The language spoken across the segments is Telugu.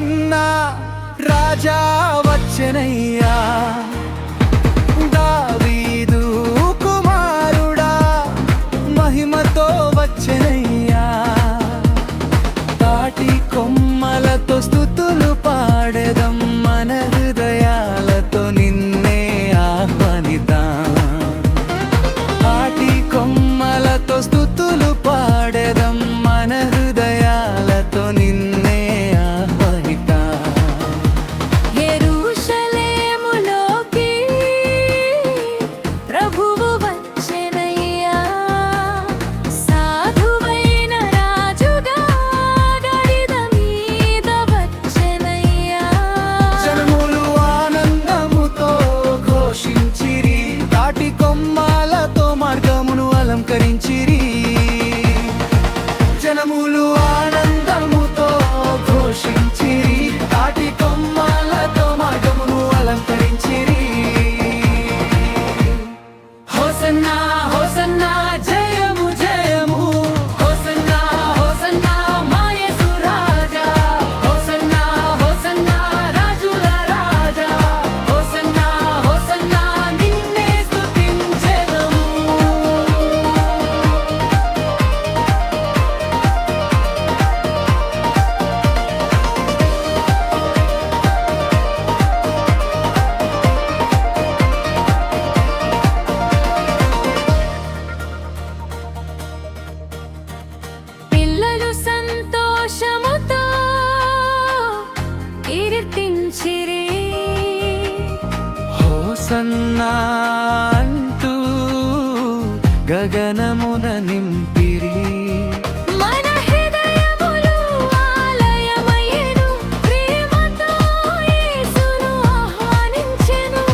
హోసన్నా రాజా వచ్చెనయ్యా, దావీదు కుమారుడా మహిమతో వచ్చెనయ్యా. తాటి కొమ్మలతో స్తుతులు పాడెదం, మన హృదయాలతో నిన్నే ఆహ్వానిద్దాం. తాటి కొమ్మలతో స్తుతులు పాడెదం, మన హృదయాలతో నిన్నే ఆహ్వానిద్దాం. యెరూషలేములోకి ప్రభువు వచ్చెనయ్యా, సాధువైన రాజుగా గడిద మీద వచ్చెనయ్యా. జనములు ఆనందముతో ఘోషించిరి, తాటి కొమ్మలతో మార్గమును అలంకరించిరి. జనములు ఆనందముతో ఘోషించిరి, తాటి కొమ్మలతో మార్గమును అలంకరించిరి. హోసన్నా హోసన్నా జయము జయము, హోసన్నా హోసన్నా మా యేసు రాజా. హోసన్నా హోసన్నా రాజుల రాజా, హోసన్నా హోసన్నా నిన్నే స్తుతించెదము. పిల్లలు సంతోషముతో కీర్తించిరి, హోసన్నా అంటూ గగనమున నింపిరి. మన హృదయములు ఆలయమయ్యెను, ప్రేమతో యేసును ఆహ్వానించెను.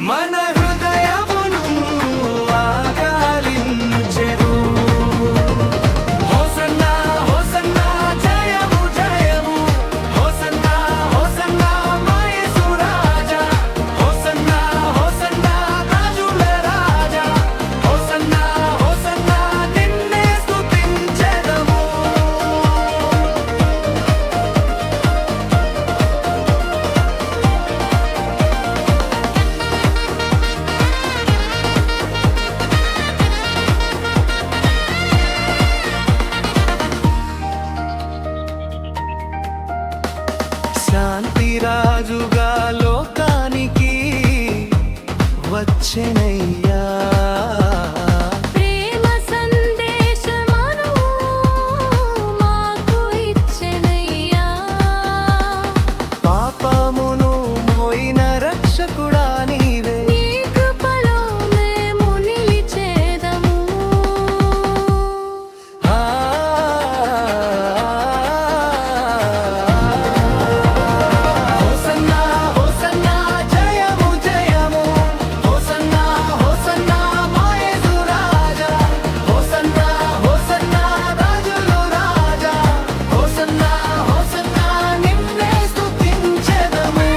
మన హృదయమును ఆగాలించెను. హోసన్నా హోసన్నా జయము జయము, హోసన్నా హోసన్నా మా యేసు రాజా. హోసన్నా హోసన్నా రాజుల రాజా, హోసన్నా హోసన్నా నిన్నే స్తుతించెదము. శాంతి రాజుగా లోకానికి వచ్చెనయ్యా. ప్రేమ సందేశమును మాకు ఇచ్చెనయ్యా. పాపమును మోయిన రక్షకుడా నీవే, నీ కృపలో మేము నిలిచేదము. ఆ హోసన్నా హోసన్నా జయము జయము, హోసన్నా హోసన్నా మా యేసు రాజా. హోసన్నా హోసన్నా రాజులు రాజా, హోసన్నా హోసన్నా నిన్నే స్తుతించెదము.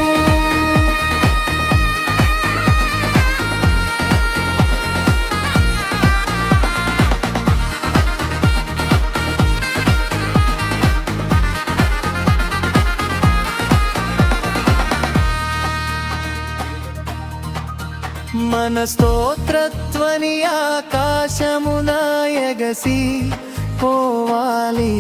మన స్తోత్రధ్వని ఆకాశమున ఎగసి పోవాలి.